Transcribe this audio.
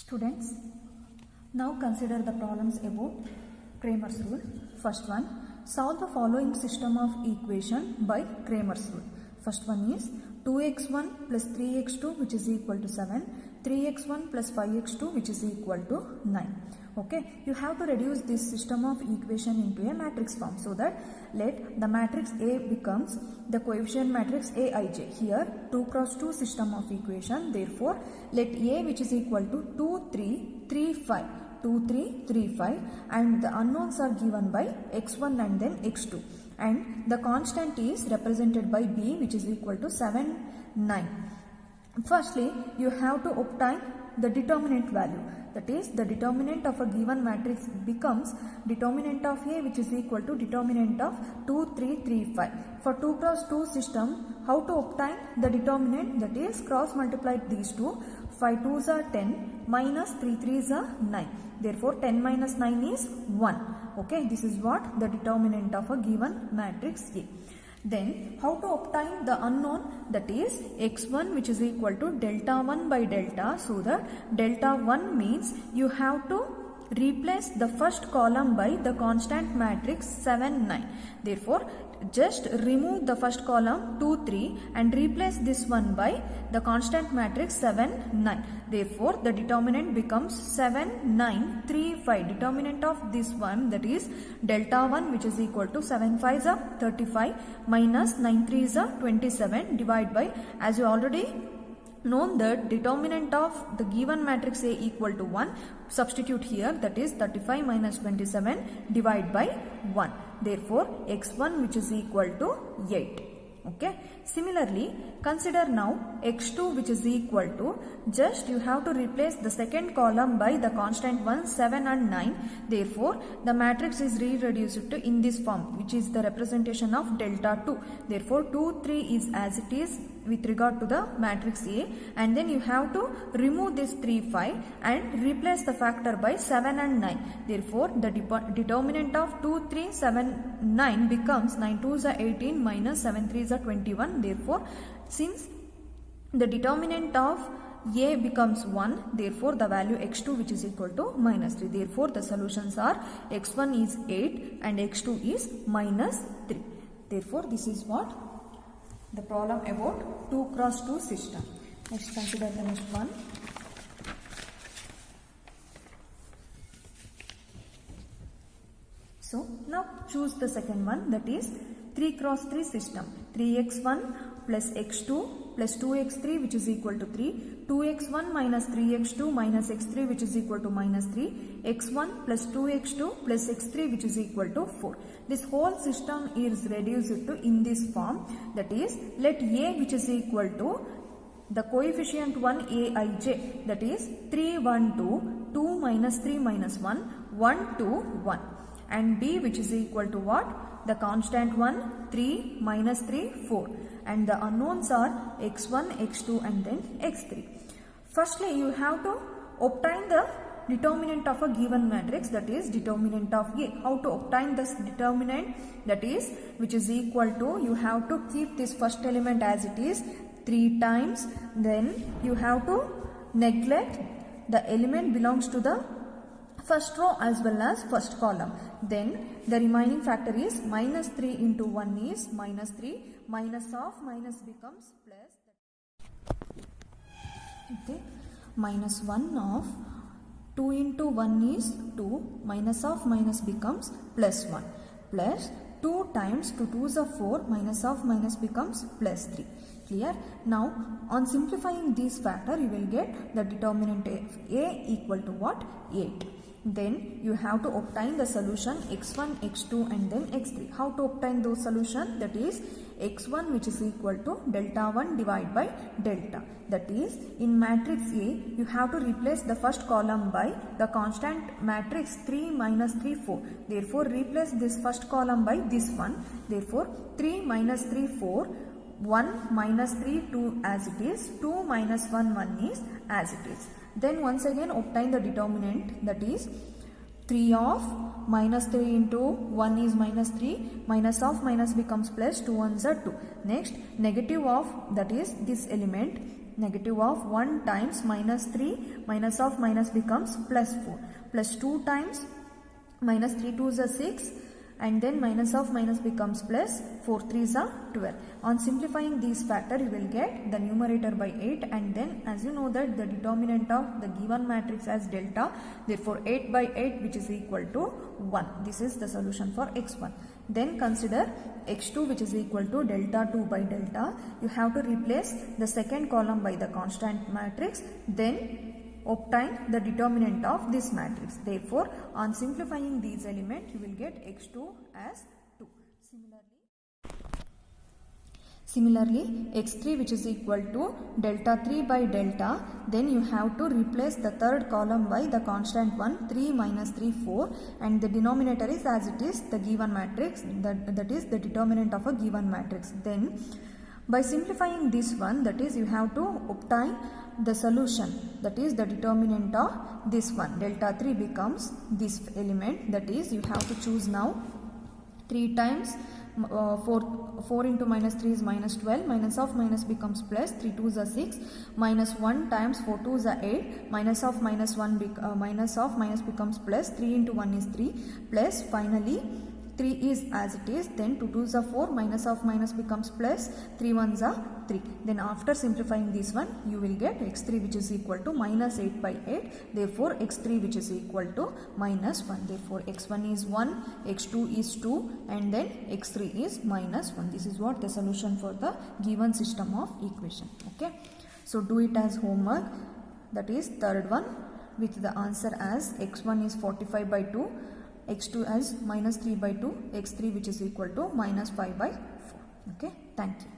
Students, now consider the problems about Cramer's rule. First one, solve the following system of equation by Cramer's rule. First one is 2x1 plus 3x2 which is equal to 7, 3x1 plus 5x2 which is equal to 9. Okay, you have to reduce this system of equation into a matrix form, so that let the matrix A becomes the coefficient matrix Aij. Here 2 cross 2 system of equation, therefore let A which is equal to 2, 3, 3, 5. 2, 3, 3, 5 and the unknowns are given by x1 and then x2, and the constant is represented by B which is equal to 7, 9. Firstly, you have to obtain the determinant value, that is the determinant of a given matrix becomes determinant of A which is equal to determinant of 2, 3, 3, 5. For 2 cross 2 system, how to obtain the determinant, that is cross multiply these two. 5 2s are 10 minus 3 3s are 9. Therefore 10 minus 9 is 1. Okay, this is what the determinant of a given matrix A. Then how to obtain the unknown, that is x1 which is equal to delta 1 by delta. So that delta 1 means you have to replace the first column by the constant matrix 7, 9. Therefore just remove the first column 2, 3 and replace this one by the constant matrix 7, 9. Therefore the determinant becomes 7, 9, 3, 5. Determinant of this one, that is delta 1 which is equal to 7 5s are 35 minus 9 3s are 27 divided by, as you already known that determinant of the given matrix A equal to 1, substitute here, that is 35 minus 27 divided by 1. Therefore x1 which is equal to 8. Okay. Similarly, consider now x2 which is equal to, just you have to replace the second column by the constant one 7 and 9. Therefore the matrix is re-reduced to in this form, which is the representation of delta 2. Therefore 2, 3 is as it is with regard to the matrix A, and then you have to remove this 3, 5 and replace the factor by 7 and 9. Therefore the determinant of 2, 3, 7, 9 becomes 9 2s are 18 minus 7 3s are 21. Therefore since the determinant of A becomes 1, therefore the value x2 which is equal to minus 3. Therefore the solutions are x1 is 8 and x2 is minus 3. Therefore this is what the problem about 2 cross 2 system. Next, consider the next one. So now choose the second one, that is 3 cross 3 system. 3x1 plus x2 plus 2x3 which is equal to 3, 2x1 minus 3x2 minus x3 which is equal to minus 3, x1 plus 2x2 plus x3 which is equal to 4. This whole system is reduced to in this form, that is let A which is equal to the coefficient 1 Aij, that is 3, 1, 2, 2 minus 3 minus 1, 1, 2, 1, and B which is equal to what? The constant 1, 3 minus 3, 4, and the unknowns are x1, x2 and then x3. Firstly, you have to obtain the determinant of a given matrix, that is determinant of A. How to obtain this determinant, that is which is equal to, you have to keep this first element as it is 3 times, then you have to neglect the element belongs to the first row as well as first column. Then the remaining factor is minus 3 into 1 is minus 3, minus of minus becomes plus. Okay, minus 1 of 2 into 1 is 2, minus of minus becomes plus 1, plus 2 times 2 2s are 4, minus of minus becomes plus 3. Clear? Now on simplifying this factor, you will get the determinant of A equal to what? 8. Then you have to obtain the solution x1, x2 and then x3. How to obtain those solutions? That is x1 which is equal to delta 1 divided by delta. That is in matrix A, you have to replace the first column by the constant matrix 3 minus 3, 4. Therefore replace this first column by this one. Therefore 3 minus 3, 4, 1 minus 3, 2 as it is, 2 minus 1, 1 is as it is. Then once again obtain the determinant, that is 3 of minus 3 into 1 is minus 3, minus of minus becomes plus, 2 ones are 2. Next negative of, that is this element negative of 1 times minus 3, minus of minus becomes plus 4, plus 2 times minus 3 2s are 6, and then minus of minus becomes plus 4 3s are 12. On simplifying these factor, you will get the numerator by 8, and then as you know that the determinant of the given matrix as delta, therefore 8 by 8 which is equal to 1. This is the solution for x1. Then consider x2 which is equal to delta 2 by delta. You have to replace the second column by the constant matrix, then obtain the determinant of this matrix. Therefore, on simplifying these elements, you will get x2 as 2. Similarly, x3 which is equal to delta 3 by delta, then you have to replace the third column by the constant one, 3 minus 3 4, and the denominator is as it is the given matrix, that is the determinant of a given matrix. Then by simplifying this one, that is you have to obtain the solution, that is the determinant of this one. Delta 3 becomes this element, that is you have to choose now 3 times 4 into minus 3 is minus 12, minus of minus becomes plus, 3 2s are 6, minus 1 times 4 2s are 8, minus of minus minus becomes plus, 3 into 1 is 3, plus finally 3 is as it is, then 2 2s are 4, minus of minus becomes plus, 3 1s are 3. Then after simplifying this one, you will get x3 which is equal to minus 8 by 8. Therefore, x3 which is equal to minus 1. Therefore, x1 is 1, x2 is 2, and then x3 is minus 1. This is what the solution for the given system of equation. Okay. So, do it as homework. That is third one with the answer as x1 is 45 by 2. x2 as minus 3 by 2, x3 which is equal to minus 5 by 4. Okay, thank you.